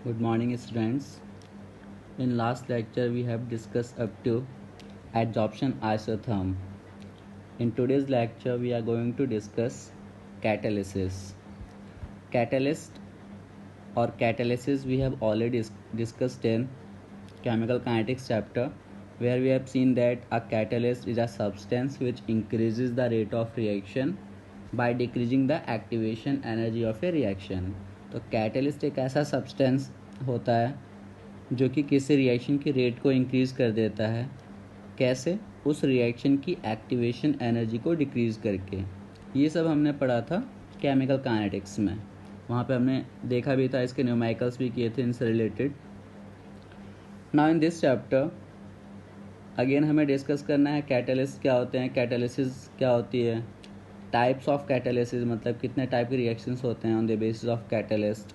Good morning, students. In last lecture, we have discussed up to adsorption isotherm. In today's lecture, we are going to discuss catalysis. Catalyst or catalysis we have already discussed in chemical kinetics chapter, where we have seen that a catalyst is a substance which increases the rate of reaction by decreasing the activation energy of a reaction. तो catalyst एक ऐसा substance होता है जो कि किसी reaction की rate को इंक्रीज कर देता है। कैसे? उस रिएक्शन की एक्टिवेशन एनर्जी को डिक्रीज करके। ये सब हमने पढ़ा था केमिकल काइनेटिक्स में। वहाँ पे हमने देखा भी था, इसके न्यूमेरिकल्स भी किए थे इनसे related. Now in this chapter again हमें डिस्कस करना है कैटलिस्ट क्या होते हैं, कैटालिसिस क्या होती है, टाइप्स ऑफ कैटालिसिस मतलब कितने टाइप के रिएक्शंस होते हैं on the basis of catalyst.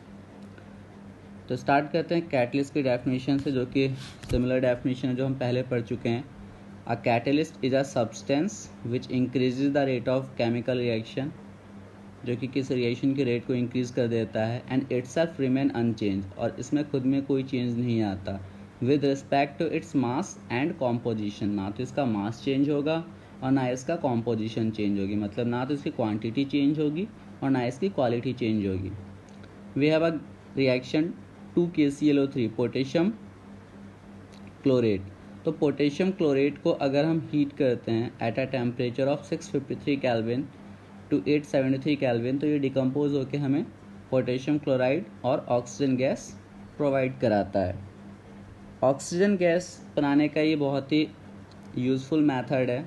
तो स्टार्ट करते हैं कैटलिस्ट की डेफिनेशन से, जो कि सिमिलर डेफिनेशन है जो हम पहले पढ़ चुके हैं। A catalyst is a substance which increases the rate of chemical reaction, जो कि किस रिएक्शन की रेट को इंक्रीज कर देता है, एंड इटसेल्फ रिमेन अनचेंज, और इसमें खुद में कोई चेंज नहीं आता, with respect to its mass and composition. ना तो इसका मास चेंज होगा और ना इसका कॉम्पोजिशन चेंज होगी, मतलब ना तो इसकी क्वांटिटी चेंज होगी और ना इसकी क्वालिटी चेंज होगी। We have a reaction 2KClO3 potassium chlorate. तो पोटेशियम क्लोरेट को अगर हम हीट करते हैं at a temperature of 653 kelvin to 873 kelvin, तो ये डिकम्पोज होकर हमें पोटेशियम क्लोराइड और ऑक्सीजन गैस प्रोवाइड कराता है। ऑक्सीजन गैस बनाने का ये बहुत ही यूज़फुल मेथड है,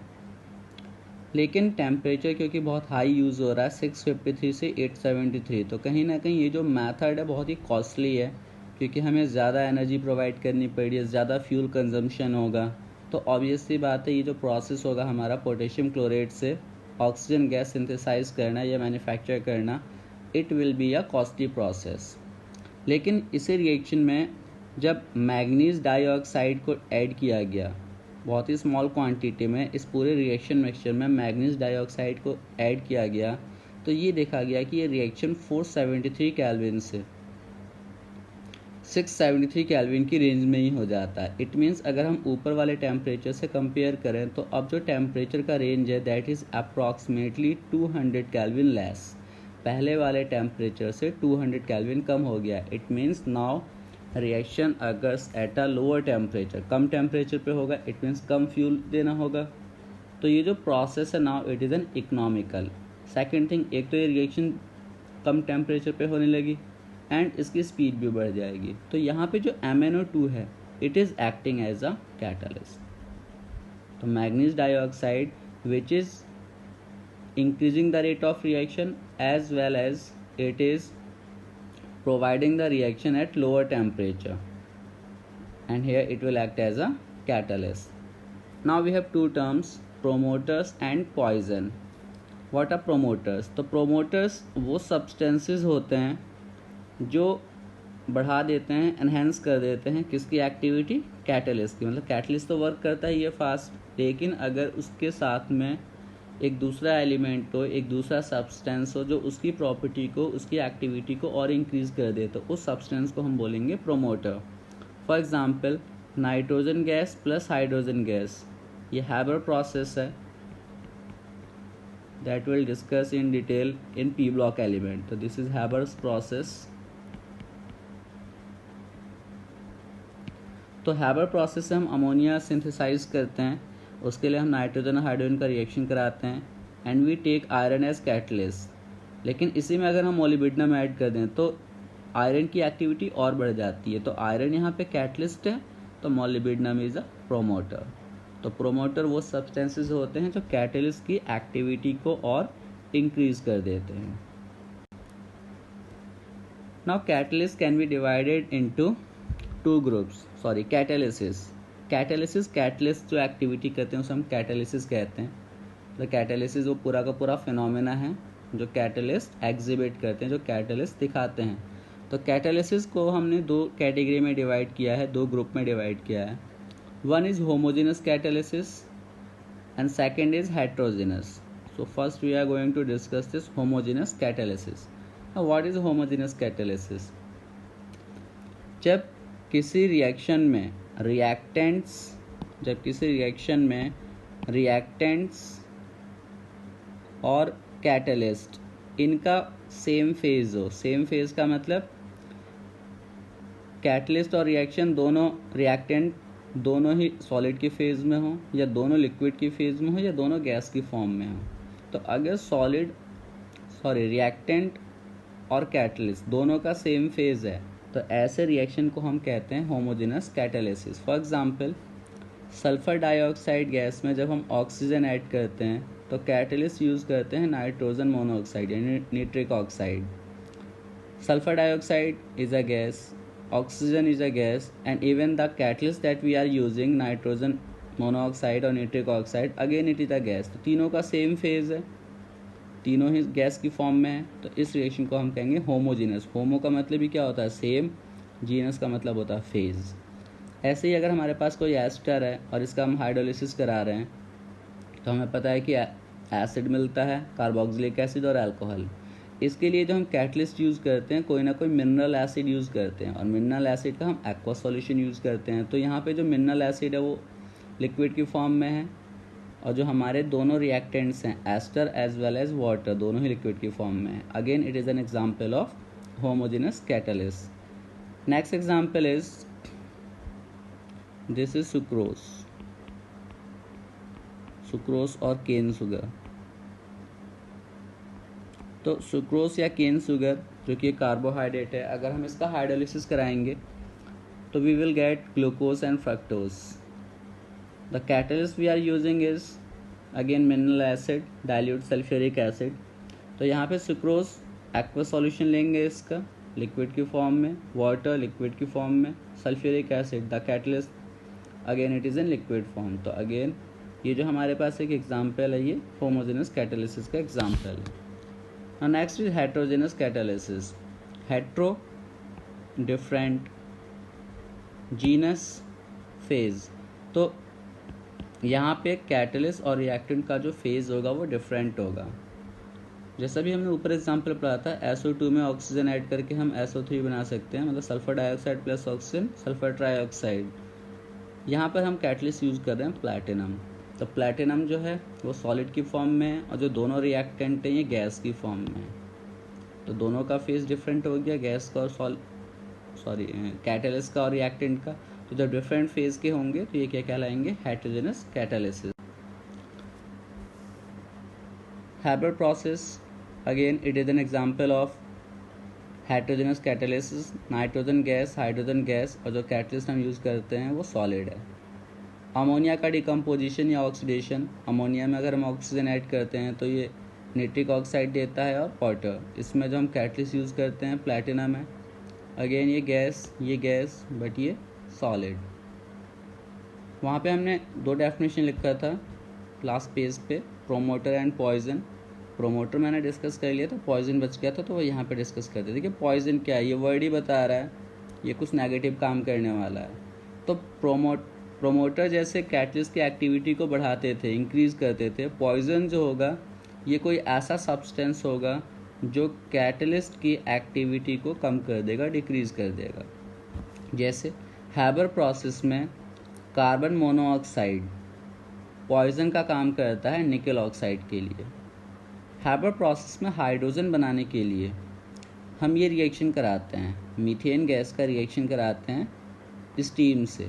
लेकिन टेम्परेचर क्योंकि बहुत हाई यूज़ हो रहा है 653 से 873, तो कहीं ना कहीं ये जो मेथड है बहुत ही कॉस्टली है, क्योंकि हमें ज़्यादा एनर्जी प्रोवाइड करनी पड़ी है, ज़्यादा फ्यूल कंजम्पशन होगा। तो ऑब्वियसली बात है, ये जो प्रोसेस होगा हमारा पोटेशियम क्लोरेट से ऑक्सीजन गैस सिंथेसाइज करना या मैन्युफैक्चर करना, it will be a costly process. लेकिन इसी रिएक्शन में जब मैग्नीज डाइऑक्साइड को ऐड किया गया बहुत ही स्मॉल क्वांटिटी में, इस पूरे रिएक्शन मिक्सचर में मैग्नीज डाइऑक्साइड को ऐड किया गया, तो ये देखा गया कि ये रिएक्शन 473 केल्विन से 673 केल्विन की रेंज में ही हो जाता है। इट मीन्स अगर हम ऊपर वाले टेम्परेचर से कंपेयर करें तो अब जो टेम्परेचर का रेंज है that is approximately 200 kelvin less. पहले वाले टेम्परेचर से 200 केल्विन कम हो गया। It means now reaction occurs at a lower temperature, कम टेम्परेचर पे होगा, इट मीन्स कम फ्यूल देना होगा। तो ये जो प्रोसेस है now it is N economical. Second thing, एक तो ये रिएक्शन कम टेम्परेचर पे होने लगी एंड इसकी स्पीड भी बढ़ जाएगी। तो यहाँ पे जो MnO2 है it is acting as a catalyst. तो manganese dioxide which is increasing the rate of reaction as well as it is providing the reaction at lower temperature, and here it will act as a catalyst. Now we have two terms, promoters and poison. What are promoters? तो promoters वो substances होते हैं जो बढ़ा देते हैं, enhance कर देते हैं किसकी एक्टिविटी, कैटलिस्ट की। मतलब कैटलिस्ट तो वर्क करता है ये फास्ट, लेकिन अगर उसके साथ में एक दूसरा एलिमेंट हो, एक दूसरा सब्सटेंस हो जो उसकी प्रॉपर्टी को, उसकी एक्टिविटी को और इंक्रीज कर दे, तो उस सब्सटेंस को हम बोलेंगे promoter. For example nitrogen gas plus hydrogen gas, ये हैबर प्रोसेस है that will discuss in detail in P block element. तो दिस इज हैबर्स प्रोसेस। तो हैबर प्रोसेस से हम अमोनिया सिंथेसाइज करते हैं, उसके लिए हम नाइट्रोजन और हाइड्रोजन का रिएक्शन कराते हैं and we take iron as catalyst. लेकिन इसी में अगर हम मोलिब्डेनम ऐड कर दें तो आयरन की एक्टिविटी और बढ़ जाती है। तो आयरन यहाँ पे कैटलिस्ट है, तो मोलिब्डेनम इज अ प्रोमोटर। तो प्रोमोटर वो सब्सटेंसेस होते हैं जो कैटलिस्ट की एक्टिविटी को और इंक्रीज कर देते हैं। Now catalyst can be divided into two groups. Sorry, catalysis catalyst जो एक्टिविटी करते हैं उसे हम कैटालिसिस कहते हैं। तो कैटालिसिस वो पूरा का पूरा फिनोमेना है जो कैटलिस्ट एग्जिबिट करते हैं, जो कैटलिस्ट दिखाते हैं। तो कैटालिसिस को हमने दो कैटेगरी में डिवाइड किया है, दो ग्रुप में डिवाइड किया है। One is homogeneous catalysis and second is heterogeneous. So first we are going to discuss this homogeneous catalysis. What is homogeneous catalysis? जब किसी रिएक्शन में रिएक्टेंट्स और कैटलिस्ट इनका सेम फेज हो, सेम फेज का मतलब कैटलिस्ट और रिएक्टेंट दोनों ही सॉलिड की फेज में हो, या दोनों लिक्विड की फेज में हो, या दोनों गैस की फॉर्म में हो। तो अगर रिएक्टेंट और कैटलिस्ट दोनों का सेम फेज है तो ऐसे रिएक्शन को हम कहते हैं homogeneous catalysis. For example, sulphur dioxide gas में जब हम ऑक्सीजन ऐड करते हैं तो कैटलिस्ट यूज़ करते हैं नाइट्रोजन मोनोऑक्साइड यानी nitric oxide. Sulphur dioxide is a gas, oxygen is a gas, and even the catalyst that we are using, nitrogen monoxide और nitric oxide, again it is a gas। तो तीनों का same phase है, तीनों ही gas की form में है, तो इस रिएक्शन को हम कहेंगे होमोजीनस। होमो का मतलब ही क्या होता है? सेम। जीनस का मतलब होता है फेज। ऐसे ही अगर हमारे पास कोई एस्टर है और इसका हम हाइड्रोलिसिस करा रहे हैं तो हमें पता है कि एसिड मिलता है, कार्बोक्सिलिक एसिड और अल्कोहल। इसके लिए जो हम कैटलिस्ट यूज़ करते हैं, कोई ना कोई मिनरल एसिड यूज़ करते हैं, और मिनरल एसिड का हम एक्वा सॉल्यूशन यूज़ करते हैं। तो यहाँ पे जो मिनरल एसिड है वो लिक्विड की फॉर्म में है, और जो हमारे दोनों रिएक्टेंट्स हैं ester as well as water, दोनों ही लिक्विड की फॉर्म में है। Again it is an example of homogeneous catalyst. Next example is this is sucrose और केन शुगर। तो सुक्रोस या केन शुगर जो कि कार्बोहाइड्रेट है, अगर हम इसका हाइड्रोलिसिस कराएंगे तो we will get glucose and fructose. The catalyst we are using is again mineral acid, dilute sulphuric acid. तो यहाँ पे सुक्रोस एक्वा सॉल्यूशन लेंगे इसका लिक्विड की फॉर्म में, वाटर लिक्विड की फॉर्म में, sulphuric acid the catalyst again it is in liquid form. तो अगेन ये जो हमारे पास एक एग्जाम्पल है, ये होमोजेनस कैटालिसिस का एग्जाम्पल है। Now next is heterogeneous catalysis. Hetero, different, genus, phase। तो यहाँ पे कैटलिस्ट और रिएक्टेंट का जो फेज होगा वो डिफरेंट होगा। जैसा भी हमने ऊपर एग्जांपल पढ़ा था, SO2 में ऑक्सीजन ऐड करके हम SO3 बना सकते हैं, मतलब sulphur dioxide plus oxygen sulphur trioxide. यहाँ पर हम कैटलिस्ट यूज़ कर रहे हैं प्लैटिनम। तो प्लैटिनम जो है वो सॉलिड की फॉर्म में है, और जो दोनों रिएक्टेंट हैं ये गैस की फॉर्म में है। तो दोनों का फेज डिफरेंट हो गया, गैस का और कैटलिस्ट का और रिएक्टेंट का। तो जब डिफरेंट फेज के होंगे तो ये क्या कहलाएंगे? Heterogeneous catalysis. Haber process again it is an example of heterogeneous catalysis. Nitrogen gas, hydrogen gas, और जो कैटलिस्ट हम यूज़ करते हैं वो सॉलिड है। अमोनिया का डिकम्पोजिशन या ऑक्सीडेशन, अमोनिया में अगर हम ऑक्सीजन ऐड करते हैं तो ये निट्रिक ऑक्साइड देता है और वाटर। इसमें जो हम कैटलिस्ट यूज़ करते हैं प्लैटिनम है। अगेन ये गैस बट ये सॉलिड। वहाँ पे हमने दो डेफिनेशन लिखा था लास्ट पेज पे, प्रोमोटर एंड पॉइजन। प्रोमोटर मैंने डिस्कस कर लिया था, पॉइजन बच गया था तो वो यहाँ पे डिस्कस करते थे। देखिए पॉइजन क्या है, ये वर्ड ही बता रहा है, ये कुछ नेगेटिव काम करने वाला है। तो प्रोमोटर जैसे कैटलिस्ट की एक्टिविटी को बढ़ाते थे, इंक्रीज़ करते थे। पॉइजन जो होगा ये कोई ऐसा सब्सटेंस होगा जो कैटलिस्ट की एक्टिविटी को कम कर देगा, डिक्रीज़ कर देगा। जैसे हैबर प्रोसेस में कार्बन मोनोऑक्साइड पॉइजन का काम करता है निकल ऑक्साइड के लिए। हैबर प्रोसेस में हाइड्रोजन बनाने के लिए हम ये रिएक्शन कराते हैं, मीथेन गैस का रिएक्शन कराते हैं स्टीम से।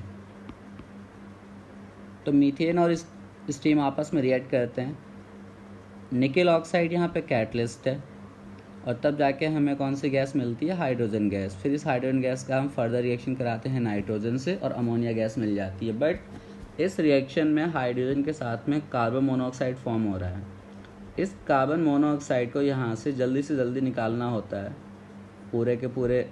तो मीथेन और स्टीम आपस में रिएक्ट करते हैं, निकल ऑक्साइड यहाँ पे कैटलिस्ट है, और तब जाके हमें कौन सी गैस मिलती है? Hydrogen gas. फिर इस हाइड्रोजन गैस का हम फर्दर रिएक्शन कराते हैं नाइट्रोजन से और अमोनिया गैस मिल जाती है। बट इस रिएक्शन में हाइड्रोजन के साथ में कार्बन मोनोऑक्साइड फॉर्म हो रहा है। इस कार्बन मोनोऑक्साइड को यहाँ से जल्दी निकालना होता है पूरे के पूरे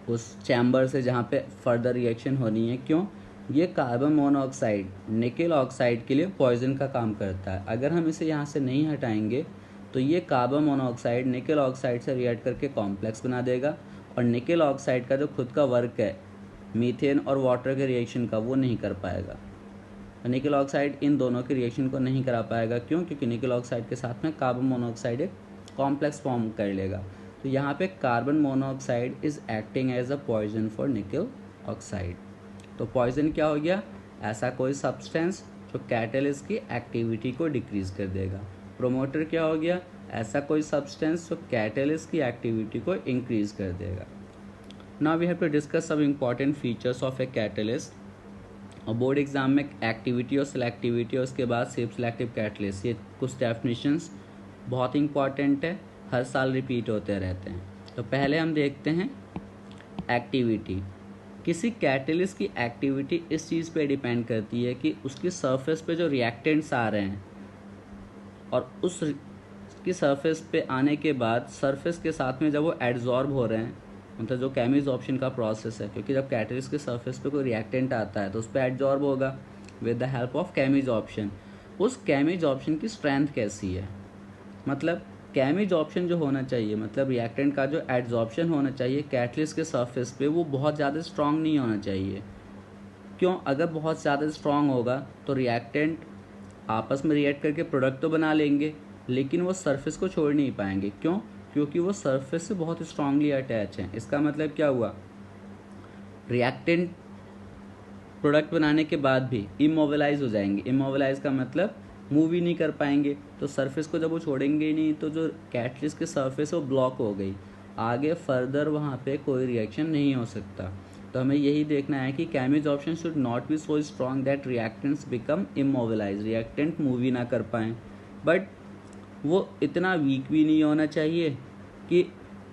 उस चैम्बर से जहाँ पे फर्दर रिएक्शन होनी है। क्यों? ये कार्बन मोनोऑक्साइड निकल ऑक्साइड के लिए पॉइजन का काम करता है। अगर हम इसे यहाँ से नहीं हटाएंगे तो ये कार्बन मोनोऑक्साइड निकल ऑक्साइड से रिएक्ट करके कॉम्प्लेक्स बना देगा, और निकल ऑक्साइड का जो खुद का वर्क है मीथेन और वाटर के रिएक्शन का वो नहीं कर पाएगा। निकल ऑक्साइड इन दोनों के रिएक्शन को नहीं करा पाएगा। क्यों? क्योंकि निकल ऑक्साइड के साथ में कार्बन मोनोऑक्साइड एक कॉम्प्लेक्स फॉर्म कर लेगा। तो यहाँ पे carbon monoxide is acting as a poison for nickel oxide. तो पॉइजन क्या हो गया? ऐसा कोई सब्सटेंस जो कैटलिस्ट की एक्टिविटी को डिक्रीज कर देगा। प्रोमोटर क्या हो गया? ऐसा कोई सब्सटेंस जो कैटलिस्ट की एक्टिविटी को इंक्रीज कर देगा। Now we have to discuss some important features of a catalyst. और बोर्ड एग्जाम में एक्टिविटी और सिलेक्टिविटी और उसके बाद सेल्फ सिलेक्टिव कैटलिस्ट, ये कुछ डेफिनेशंस बहुत इंपॉर्टेंट है, हर साल रिपीट होते रहते हैं। तो पहले हम देखते हैं एक्टिविटी। किसी कैटलिस्ट की एक्टिविटी इस चीज़ पे डिपेंड करती है कि उसकी सरफेस पे जो रिएक्टेंट्स आ रहे हैं और उसकी सरफेस पे आने के बाद सरफेस के साथ में जब वो एड्जॉर्ब हो रहे हैं, मतलब जो केमिजॉर्प्शन का प्रोसेस है, क्योंकि जब कैटलिस्ट के सरफेस पे कोई रिएक्टेंट आता है तो उस पर एड्जॉर्ब होगा विद द हेल्प ऑफ केमिजॉर्प्शन। उस केमिजॉर्प्शन की स्ट्रेंथ कैसी है? मतलब केमिजॉर्प्शन जो होना चाहिए, मतलब रिएक्टेंट का जो एड्जॉर्प्शन होना चाहिए कैटलिस्ट के सरफेस पे, वो बहुत ज़्यादा स्ट्रांग नहीं होना चाहिए। क्यों? अगर बहुत ज़्यादा स्ट्रांग होगा तो रिएक्टेंट आपस में रिएक्ट करके प्रोडक्ट तो बना लेंगे, लेकिन वो सरफेस को छोड़ नहीं पाएंगे। क्यों? क्योंकि वो सरफेस से बहुत स्ट्रांगली अटैच हैं। इसका मतलब क्या हुआ? रिएक्टेंट प्रोडक्ट बनाने के बाद भी इमोबिलाइज हो जाएंगे। इमोबिलाइज का मतलब मूव ही नहीं कर पाएंगे। तो सरफेस को जब वो छोड़ेंगे ही नहीं तो जो कैटलिस्ट की सरफेस है वो ब्लॉक हो गई, आगे फर्दर वहाँ पे कोई रिएक्शन नहीं हो सकता। तो हमें यही देखना है कि chemisorption should not be so strong that reactants become immobilise, reactant move ही ना कर पाएँ, बट वो इतना वीक भी नहीं होना चाहिए कि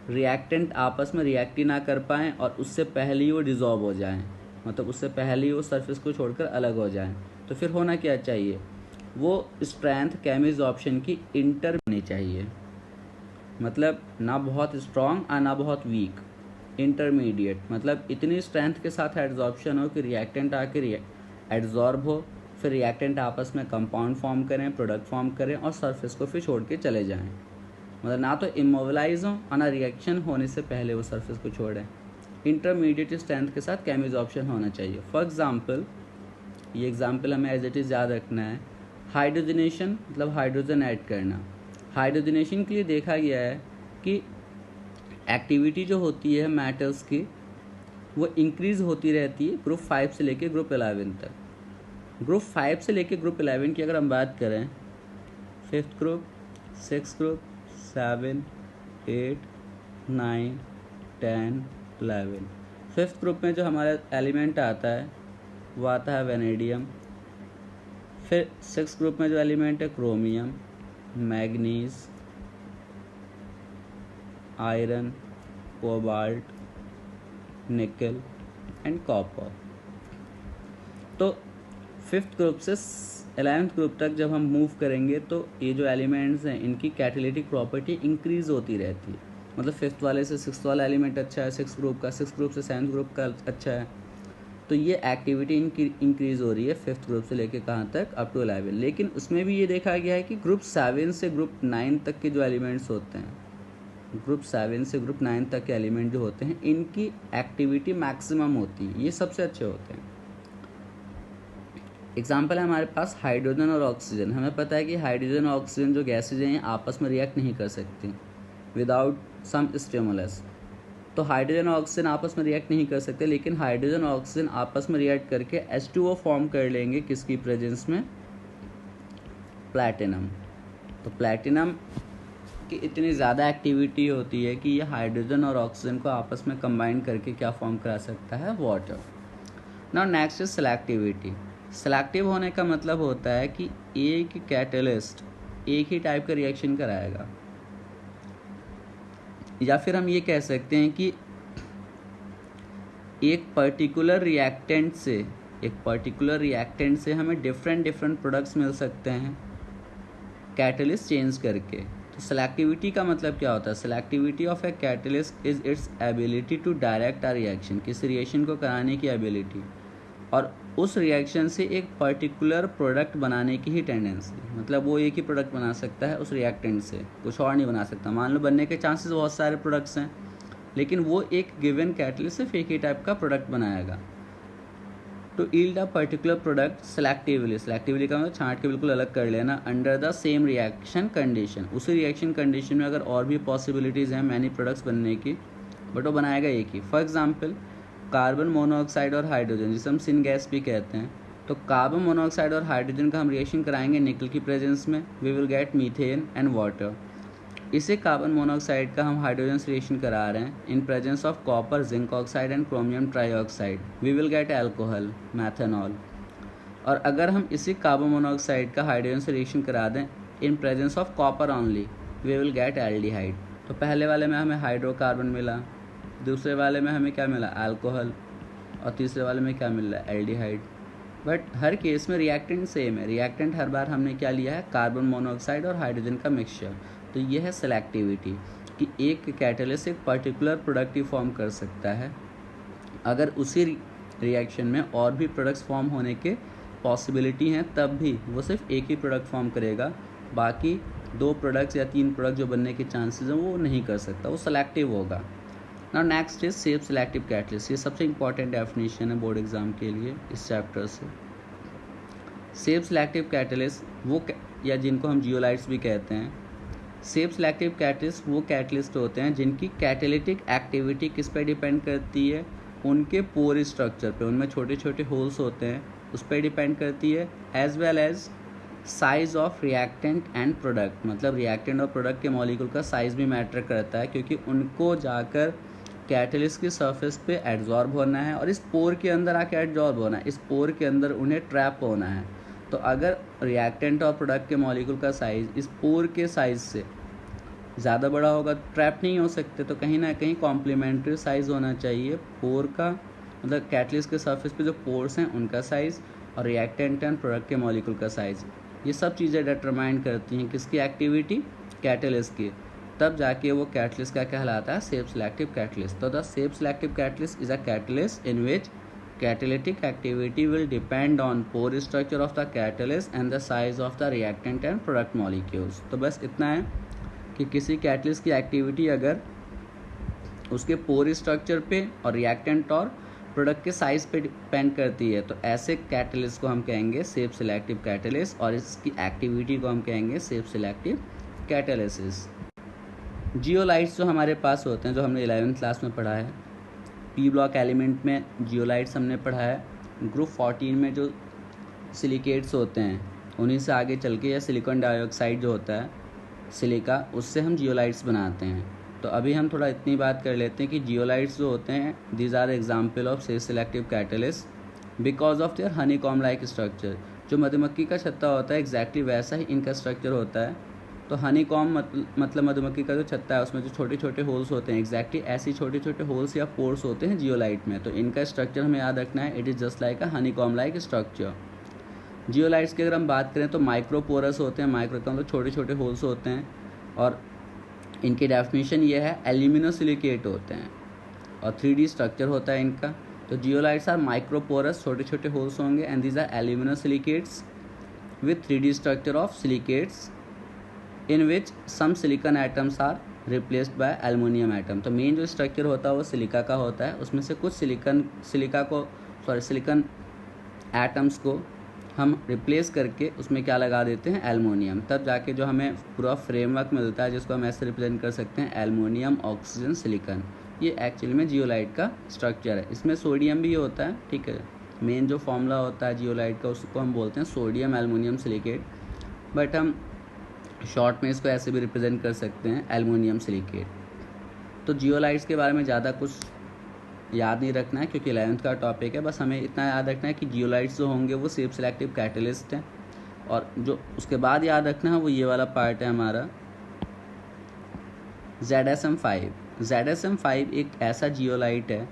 रिएक्टेंट आपस में रिएक्ट ही ना कर पाएँ और उससे पहले ही वो डिज़ॉल्व हो जाएँ, मतलब उससे पहले ही वो सरफेस को छोड़कर अलग हो जाएँ। तो फिर होना क्या चाहिए? वो स्ट्रेंथ केमिजॉर्प्शन की इंटर होनी चाहिए, मतलब ना बहुत स्ट्रॉन्ग और ना बहुत वीक, इंटरमीडिएट। मतलब इतनी स्ट्रेंथ के साथ एड्जॉर्प्शन हो कि रिएक्टेंट आके एड्जॉर्ब हो, फिर रिएक्टेंट आपस में कंपाउंड फॉर्म करें, प्रोडक्ट फॉर्म करें और सरफेस को फिर छोड़ के चले जाएं। मतलब ना तो इमोबिलाइज हो और ना रिएक्शन होने से पहले वो सरफेस को छोड़ें। इंटरमीडिएट स्ट्रेंथ के साथ केमिजॉर्प्शन होना चाहिए। फॉर एग्जाम्पल, ये एग्जाम्पल हमें एज इट इज़ याद रखना है। हाइड्रोजनेशन मतलब हाइड्रोजन ऐड करना। हाइड्रोजनेशन के लिए देखा गया है कि एक्टिविटी जो होती है मेटल्स की वो इंक्रीज़ होती रहती है ग्रुप 5 से लेकर ग्रुप 11 तक। ग्रुप 5 से लेकर ग्रुप 11 की अगर हम बात करें, 5th group, 6th group, 7, 8, 9, 10, 11। 5th group में जो हमारा एलिमेंट आता है वो आता है वेनेडियम। फिर 6th ग्रुप में जो एलिमेंट है क्रोमियम, मैग्नीज, आयरन, कोबाल्ट, निकल एंड कॉपर। तो 5th ग्रुप से 11th ग्रुप तक जब हम मूव करेंगे तो ये जो एलिमेंट्स हैं इनकी कैटालिटिक प्रॉपर्टी इंक्रीज होती रहती है। मतलब 5th वाले से 6th वाला एलिमेंट अच्छा है 6th ग्रुप का, 6th ग्रुप से 7th ग्रुप का अच्छा है। तो ये एक्टिविटी इंक्रीज हो रही है 5th ग्रुप से लेके कहाँ तक, अप टू 11। लेकिन उसमें भी ये देखा गया है कि ग्रुप 7 से ग्रुप 9 तक के जो एलिमेंट्स होते हैं, ग्रुप 7 से ग्रुप 9 तक के एलिमेंट जो होते हैं इनकी एक्टिविटी मैक्सिमम होती है, ये सबसे अच्छे होते हैं। एग्जाम्पल है हमारे पास हाइड्रोजन और ऑक्सीजन। हमें पता है कि हाइड्रोजन और ऑक्सीजन जो गैसेज हैं आपस में रिएक्ट नहीं कर सकती विदाउट सम स्टिमुलस। तो हाइड्रोजन और ऑक्सीजन आपस में रिएक्ट नहीं कर सकते, लेकिन हाइड्रोजन और ऑक्सीजन आपस में रिएक्ट करके H2O फॉर्म कर लेंगे किसकी प्रेजेंस में? प्लैटिनम। तो प्लैटिनम की इतनी ज़्यादा एक्टिविटी होती है कि ये हाइड्रोजन और ऑक्सीजन को आपस में कंबाइन करके क्या फॉर्म करा सकता है? Water. Now next is selectivity. Selective होने का मतलब होता है कि एक कैटलिस्ट एक ही टाइप का रिएक्शन कराएगा, या फिर हम ये कह सकते हैं कि एक पर्टिकुलर रिएक्टेंट से हमें डिफरेंट प्रोडक्ट्स मिल सकते हैं कैटलिस्ट चेंज करके। तो सेलेक्टिविटी का मतलब क्या होता है? Selectivity of a catalyst is its ability to direct a reaction, किसी रिएक्शन को कराने की एबिलिटी, और उस रिएक्शन से एक पर्टिकुलर प्रोडक्ट बनाने की ही टेंडेंसी। मतलब वो एक ही प्रोडक्ट बना सकता है उस रिएक्टेंट से, कुछ और नहीं बना सकता। मान लो बनने के चांसेस बहुत सारे प्रोडक्ट्स हैं, लेकिन वो एक गिवन कैटलिस्ट सिर्फ एक ही टाइप का प्रोडक्ट बनाएगा। To yield a particular product selectively का मतलब छांट के बिल्कुल अलग कर लेना, under the same reaction condition, उसी रिएक्शन कंडीशन में अगर और भी पॉसिबिलिटीज़ हैं मैनी प्रोडक्ट्स बनने की, बट वो बनाएगा एक ही। फॉर एग्जाम्पल कार्बन मोनोऑक्साइड और हाइड्रोजन, जिसे हम सिन गैस भी कहते हैं, तो कार्बन मोनोऑक्साइड और हाइड्रोजन का हम रिएक्शन कराएंगे निकल की प्रेजेंस में, we will get methane and water. इसे कार्बन मोनोऑक्साइड का हम हाइड्रोजन से रिएक्शन करा रहे हैं in presence of copper zinc oxide and chromium trioxide, we will get alcohol methanol. और अगर हम इसी कार्बन मोनोऑक्साइड का हाइड्रोजन से रिएक्शन करा दें in presence of copper only, we will get aldehyde. तो पहले वाले में हमें हाइड्रोकार्बन मिला, दूसरे वाले में हमें क्या मिला, अल्कोहल, और तीसरे वाले में क्या मिल रहा है, एल्डिहाइड। बट हर केस में रिएक्टेंट सेम है, रिएक्टेंट हर बार हमने क्या लिया है, कार्बन मोनोऑक्साइड और हाइड्रोजन का मिक्सचर। तो ये है सेलेक्टिविटी कि एक कैटलिस्ट एक पर्टिकुलर प्रोडक्ट ही फॉर्म कर सकता है, अगर उसी रिएक्शन में और भी प्रोडक्ट्स फॉर्म होने के पॉसिबिलिटी हैं तब भी वो सिर्फ एक ही प्रोडक्ट फॉर्म करेगा, बाकी 2 प्रोडक्ट्स या 3 प्रोडक्ट जो बनने के चांसेस हैं वो नहीं कर सकता, वो सेलेक्टिव होगा। Now next is self selective catalyst. ये सबसे इंपॉर्टेंट डेफिनेशन है बोर्ड एग्जाम के लिए इस चैप्टर से। सेल्फ सेलेक्टिव कैटलिस्ट वो या जिनको हम जियोलाइट्स भी कहते हैं, सेल्फ सेलेक्टिव कैटलिस्ट वो कैटलिस्ट होते हैं जिनकी कैटेलिटिक एक्टिविटी किस पे डिपेंड करती है, उनके पोर स्ट्रक्चर पे, उनमें छोटे छोटे होल्स होते हैं उस पर डिपेंड करती है, as well as size of reactant and product, मतलब रिएक्टेंट और प्रोडक्ट के मॉलिक्यूल का साइज भी मैटर करता है, क्योंकि उनको जाकर कैटलिस्ट की सरफेस पे एड्जॉर्ब होना है और इस पोर के अंदर आके एड्जॉर्ब होना है, इस पोर के अंदर उन्हें ट्रैप होना है। तो अगर रिएक्टेंट और प्रोडक्ट के मॉलिक्यूल का साइज इस पोर के साइज से ज़्यादा बड़ा होगा तो ट्रैप नहीं हो सकते, तो कहीं ना कहीं कॉम्प्लीमेंट्री साइज़ होना चाहिए पोर का, मतलब कैटलिस्ट के सरफेस पे जो पोर्स हैं उनका साइज़ और रिएक्टेंट एंड प्रोडक्ट के मॉलिक्यूल का साइज़। ये सब चीज़ें डिटरमाइन करती हैं किसकी एक्टिविटी, कैटलिस्ट की, तब जाके वो कैटलिस्ट क्या कहलाता है, सेल्फ सेलेक्टिव कैटलिस्ट। तो the self selective catalyst is a catalyst in which catalytic activity will depend on pore structure of the catalyst and the size of the reactant and product molecules। तो बस इतना है कि किसी catalyst की activity अगर उसके पोर स्ट्रक्चर पे और रिएक्टेंट और प्रोडक्ट के साइज पे डिपेंड करती है, तो ऐसे कैटलिस्ट को हम कहेंगे सेल्फ सेलेक्टिव कैटलिस्ट, और इसकी एक्टिविटी को हम कहेंगे सेल्फ सेलेक्टिव कैटालिसिस। जियोलाइट्स जो हमारे पास होते हैं, जो हमने 11th क्लास में पढ़ा है, पी ब्लॉक एलिमेंट में जियोलाइट्स हमने पढ़ा है, ग्रुप 14 में जो सिलिकेट्स होते हैं उन्हीं से आगे चल के या सिलिकॉन डाइऑक्साइड जो होता है सिलिका, उससे हम जियोलाइट्स बनाते हैं। तो अभी हम थोड़ा इतनी बात कर लेते हैं कि जियोलाइट्स जो होते हैं these are example of self selective catalyst because of their honeycomb like structure. जो मधुमक्खी का छत्ता होता है एग्जैक्टली वैसा ही इनका स्ट्रक्चर होता है। तो हनीकॉम मतलब मधुमक्खी का जो छत्ता है उसमें जो छोटे छोटे होल्स होते हैं, एग्जैक्टली ऐसे छोटे छोटे होल्स या पोर्स होते हैं जियोलाइट में। तो इनका स्ट्रक्चर हमें याद रखना है, it is just like a honeycomb like structure. Zeolites की अगर हम बात करें तो माइक्रोपोरस होते हैं, माइक्रो का मतलब छोटे छोटे होल्स होते हैं, और इनकी डेफिनेशन ये है एल्यूमिनोसिलिकेट होते हैं और 3D स्ट्रक्चर होता है इनका। तो जियोलाइट्स आर माइक्रोपोरस, छोटे छोटे होल्स होंगे, and these are aluminosilicates with 3D structure of silicates in which some silicon atoms are replaced by aluminium atom. तो मेन जो स्ट्रक्चर होता है वो सिलिका का होता है, उसमें से कुछ सिलिकॉन एटम्स को हम रिप्लेस करके उसमें क्या लगा देते हैं, एल्युमिनियम। तब जाके जो हमें पूरा फ्रेमवर्क मिलता है जिसको हम ऐसे रिप्रेजेंट कर सकते हैं, एल्युमिनियम ऑक्सीजन सिलिकॉन। ये एक्चुअली में जियोलाइट का स्ट्रक्चर है। इसमें सोडियम भी होता है, ठीक है, मेन जो फॉर्मूला होता है जियोलाइट का उसको हम बोलते हैं सोडियम एल्युमिनियम सिलिकेट, बट हम शॉर्ट में इसको ऐसे भी रिप्रेजेंट कर सकते हैं, एल्युमिनियम सिलिकेट। तो जियोलाइट्स के बारे में ज़्यादा कुछ याद नहीं रखना है क्योंकि 11th का टॉपिक है, बस हमें इतना याद रखना है कि जियोलाइट्स जो होंगे वो सेल्फ सेलेक्टिव कैटलिस्ट हैं। और जो उसके बाद याद रखना है वो ये वाला पार्ट है हमारा ZSM5। ZSM5 एक ऐसा जियोलाइट है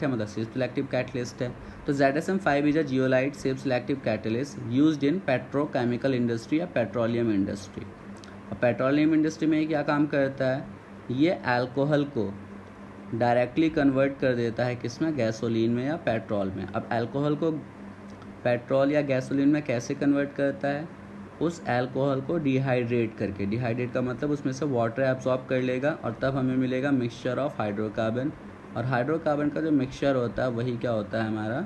मतलब सेल्फ सेलेक्टिव कैटलिस्ट है। तो ZSM5 is a zeolite self selective catalyst used in petrochemical industry या पेट्रोलियम इंडस्ट्री। और पेट्रोलियम इंडस्ट्री में क्या काम करता है, ये अल्कोहल को डायरेक्टली कन्वर्ट कर देता है किसमें, गैसोलीन में या पेट्रोल में। अब अल्कोहल को पेट्रोल या गैसोलीन में कैसे कन्वर्ट करता है, उस अल्कोहल को डिहाइड्रेट करके, डिहाइड्रेट का मतलब उसमें से वाटर एब्जॉर्ब कर लेगा और तब हमें मिलेगा मिक्सचर ऑफ हाइड्रोकार्बन। और हाइड्रोकार्बन का जो मिक्सचर होता है वही क्या होता है हमारा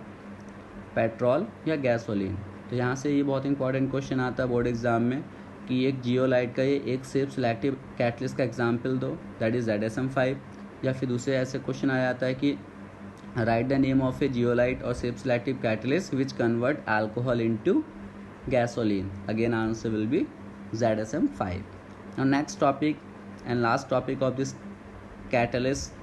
पेट्रोल या गैसोलीन। तो यहाँ से ये बहुत इंपॉर्टेंट क्वेश्चन आता है बोर्ड एग्जाम में कि एक जियोलाइट का ये एक सेल्फ सिलेक्टिव कैटलिस्ट का एग्जाम्पल दो, दैट इज ZSM5। या फिर दूसरे ऐसे क्वेश्चन आ जाता है कि write the name of a zeolite और self selective catalyst which convert alcohol into gasoline. Again answer will be ZSM5. Now next topic and last topic of this catalyst,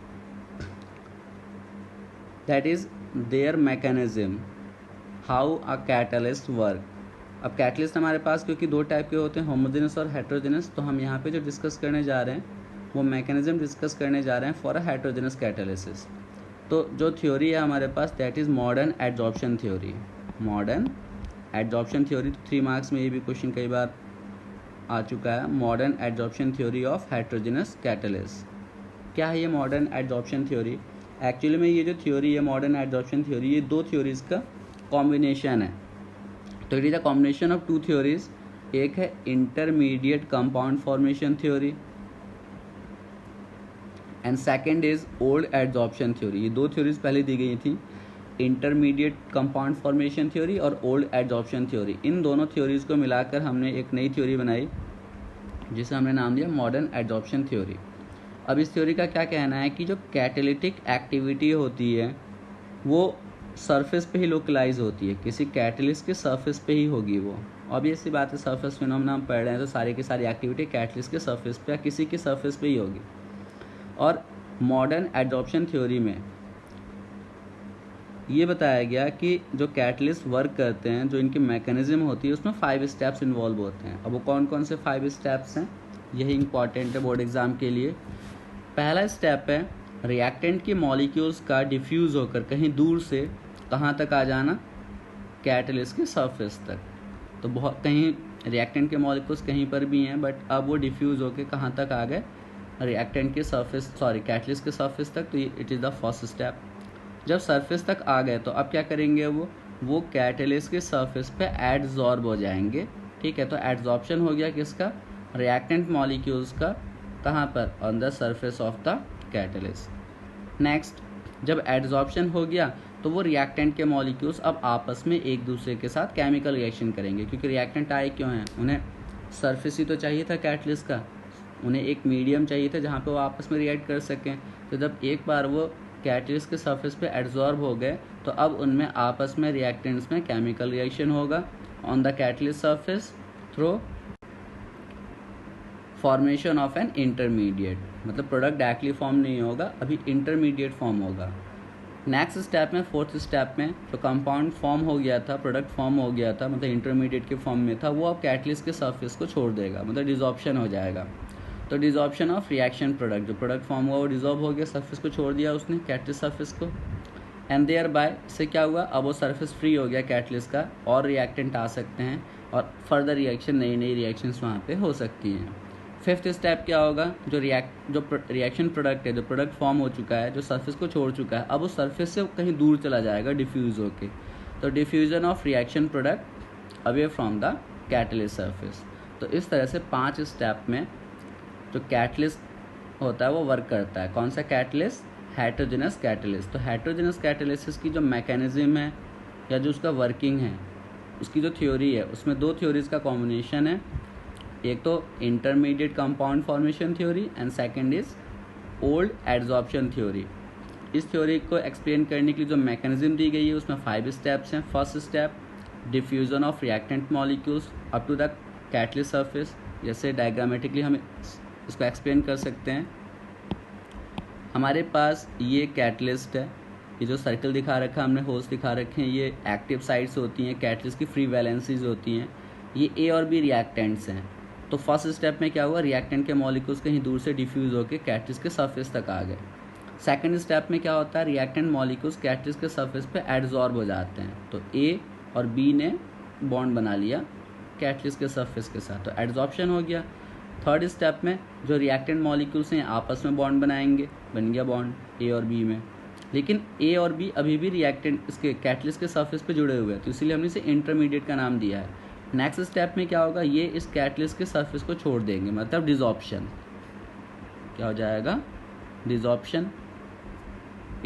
that is their mechanism, how a catalyst work. अब catalyst हमारे पास क्योंकि दो type के होते हैं, homogeneous और heterogeneous, तो हम यहाँ पे जो डिस्कस करने जा रहे हैं वो मैकेनिज्म डिस्कस करने जा रहे हैं फॉर अ हेट्रोजेनस कैटालिसिस। तो जो थ्योरी है हमारे पास that is modern adsorption theory. Modern adsorption theory, 3 marks में ये भी क्वेश्चन कई बार आ चुका है। Modern adsorption theory of heterogeneous catalyst. क्या है ये मॉडर्न एडजॉर्प्शन थ्योरी? एक्चुअली में ये जो थ्योरी है मॉडर्न एडजॉर्प्शन थ्योरी, ये दो थ्योरीज का कॉम्बिनेशन है। तो it is a combination of 2 theories. एक है intermediate compound formation theory and second is old adsorption theory. ये 2 थ्योरीज पहले दी गई थी, इंटरमीडिएट कंपाउंड फॉर्मेशन थ्योरी और ओल्ड एडजॉर्प्शन थ्योरी। इन दोनों थ्योरीज को मिलाकर हमने एक नई थ्योरी बनाई जिसे हमने नाम दिया मॉडर्न एडजॉर्प्शन थ्योरी। अब इस थ्योरी का क्या कहना है कि जो कैटेलिटिक एक्टिविटी होती है वो सरफेस पे ही लोकलाइज होती है, किसी कैटलिस्ट के सरफेस पे ही होगी वो। ऑब्वियसली बात है, सरफेस फिनोमेना हम पढ़ रहे हैं तो सारी की सारी एक्टिविटी कैटलिस्ट के सरफेस पे या किसी के सरफेस पे ही होगी। और मॉडर्न एडजॉर्प्शन थ्योरी में ये बताया गया कि जो कैटलिस्ट वर्क करते हैं, जो इनकी मैकेनिज्म होती है, उसमें 5 स्टेप्स इन्वॉल्व होते हैं। अब वो कौन कौन से 5 स्टेप्स हैं, यही इंपॉर्टेंट है बोर्ड एग्जाम के लिए। पहला स्टेप है रिएक्टेंट की मॉलिक्यूल्स का डिफ्यूज़ होकर कहीं दूर से कहाँ तक आ जाना, कैटलिस्ट के सरफेस तक। तो बहुत कहीं रिएक्टेंट के मॉलिक्यूल्स कहीं पर भी हैं, बट अब वो डिफ्यूज़ होकर कहाँ तक आ गए, रिएक्टेंट के सरफेस, कैटलिस्ट के सरफेस तक। तो it is the first step. जब सरफेस तक आ गए तो अब क्या करेंगे, वो कैटलिस्ट के सरफेस पे एडजॉर्ब हो जाएंगे। ठीक है, तो एडजॉर्प्शन हो गया किसका, रिएक्टेंट मॉलिक्यूल्स का। कहाँ पर, on the surface of the catalyst. Next, जब एडजॉर्प्शन हो गया तो वो रिएक्टेंट के मॉलिक्यूल्स अब आपस में एक दूसरे के साथ केमिकल रिएक्शन करेंगे, क्योंकि रिएक्टेंट आए क्यों हैं, उन्हें सरफेस ही तो चाहिए था कैटलिस्ट का, उन्हें एक मीडियम चाहिए था जहाँ पे वो आपस में रिएक्ट कर सकें। तो जब एक बार वो कैटलिस्ट के सरफेस पे एड्जॉर्ब हो गए तो अब उनमें आपस में रिएक्टेंट्स में केमिकल रिएक्शन होगा on the catalyst surface through formation of an intermediate. मतलब प्रोडक्ट डायरेक्टली फॉर्म नहीं होगा, अभी इंटरमीडिएट फॉर्म होगा। नेक्स्ट स्टेप में, 4th स्टेप में, जो कंपाउंड फॉर्म हो गया था, प्रोडक्ट फॉर्म हो गया था, मतलब इंटरमीडिएट के फॉर्म में था, वो अब कैटलिस्ट के सरफेस को छोड़ देगा, मतलब डिजॉर्प्शन हो जाएगा। तो डिजॉर्प्शन ऑफ रिएक्शन प्रोडक्ट, जो प्रोडक्ट फॉर्म हुआ वो डिजॉल्व हो गया, सरफेस को छोड़ दिया उसने, कैटलिस्ट सरफेस को। एंड देयर बाय से क्या हुआ, अब वो सरफेस फ्री हो गया कैटलिस्ट का, और रिएक्टेंट आ सकते हैं और फर्दर रिएक्शन, नई नई रिएक्शंस वहाँ पे हो सकती हैं। 5th स्टेप क्या होगा, जो रिएक्शन प्रोडक्ट है, जो प्रोडक्ट फॉर्म हो चुका है, जो सरफेस को छोड़ चुका है, अब वो सरफेस से कहीं दूर चला जाएगा डिफ्यूज़ होके। तो diffusion of reaction product away from the catalyst surface. तो इस तरह से 5 स्टेप में जो कैटलिस्ट होता है वो वर्क करता है। कौन सा कैटलिस्ट, हेट्रोजेनस कैटलिस्ट। तो हेट्रोजेनस कैटलिसिस की जो मैकेनिज्म है या जो उसका वर्किंग है, उसकी जो थ्योरी है, उसमें 2 थ्योरीज का कॉम्बिनेशन है। एक तो intermediate compound formation theory and second is old adsorption theory. इस थ्योरी को एक्सप्लेन करने के लिए जो मैकेनिज्म दी गई है उसमें 5 स्टेप्स हैं। First step, diffusion of reactant molecules up to the catalyst surface. जैसे डायग्रामेटिकली हम इसको एक्सप्लेन कर सकते हैं। हमारे पास ये कैटलिस्ट है, ये जो सर्कल दिखा रखा है हमने, होल्स दिखा रखे हैं, ये एक्टिव साइट्स होती हैं, कैटलिस्ट की फ्री वैलेंसीज होती हैं। ये ए और बी रिएक्टेंट्स हैं। तो फर्स्ट स्टेप में क्या हुआ, रिएक्टेंट के मॉलिक्यूल्स कहीं दूर से डिफ्यूज होकर कैटलिस्ट के सरफेस तक आ गए। सेकंड स्टेप में क्या होता है, रिएक्टेंट मॉलिक्यूल्स कैटलिस्ट के सरफेस पे एडजॉर्ब हो जाते हैं। तो ए और बी ने बॉन्ड बना लिया कैटलिस्ट के सरफेस के साथ, तो एडजॉर्प्शन हो गया। थर्ड स्टेप में जो रिएक्टेंट मॉलिक्यूल्स हैं आपस में बॉन्ड बनाएंगे, बन गया बॉन्ड ए और बी में। लेकिन ए और बी अभी भी रिएक्टेंट इसके कैटलिस्ट के सरफेस पे जुड़े हुए हैं, तो इसीलिए हमने इसे इंटरमीडिएट का नाम दिया है। नेक्स्ट स्टेप में क्या होगा, ये इस कैटलिस्ट के सरफेस को छोड़ देंगे, मतलब डिजॉर्प्शन। क्या हो जाएगा, डिजॉर्प्शन।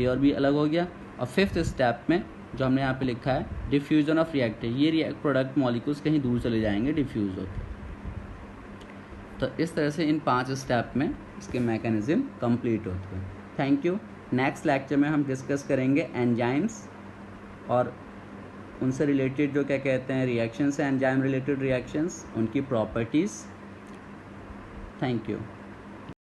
ए और बी अलग हो गया। और 5th स्टेप में जो हमने यहाँ पे लिखा है डिफ्यूजन ऑफ रिएक्ट, ये प्रोडक्ट मॉलिक्यूल्स कहीं दूर चले जाएंगे डिफ्यूज होकर। तो इस तरह से इन 5 स्टेप में इसके मैकेनिज्म कंप्लीट होते हैं। Thank you. नेक्स्ट लेक्चर में हम डिस्कस करेंगे एंजाइम्स और उनसे रिलेटेड जो क्या कहते हैं रिएक्शंस हैं, एंजाइम रिलेटेड रिएक्शंस, उनकी प्रॉपर्टीज़। Thank you.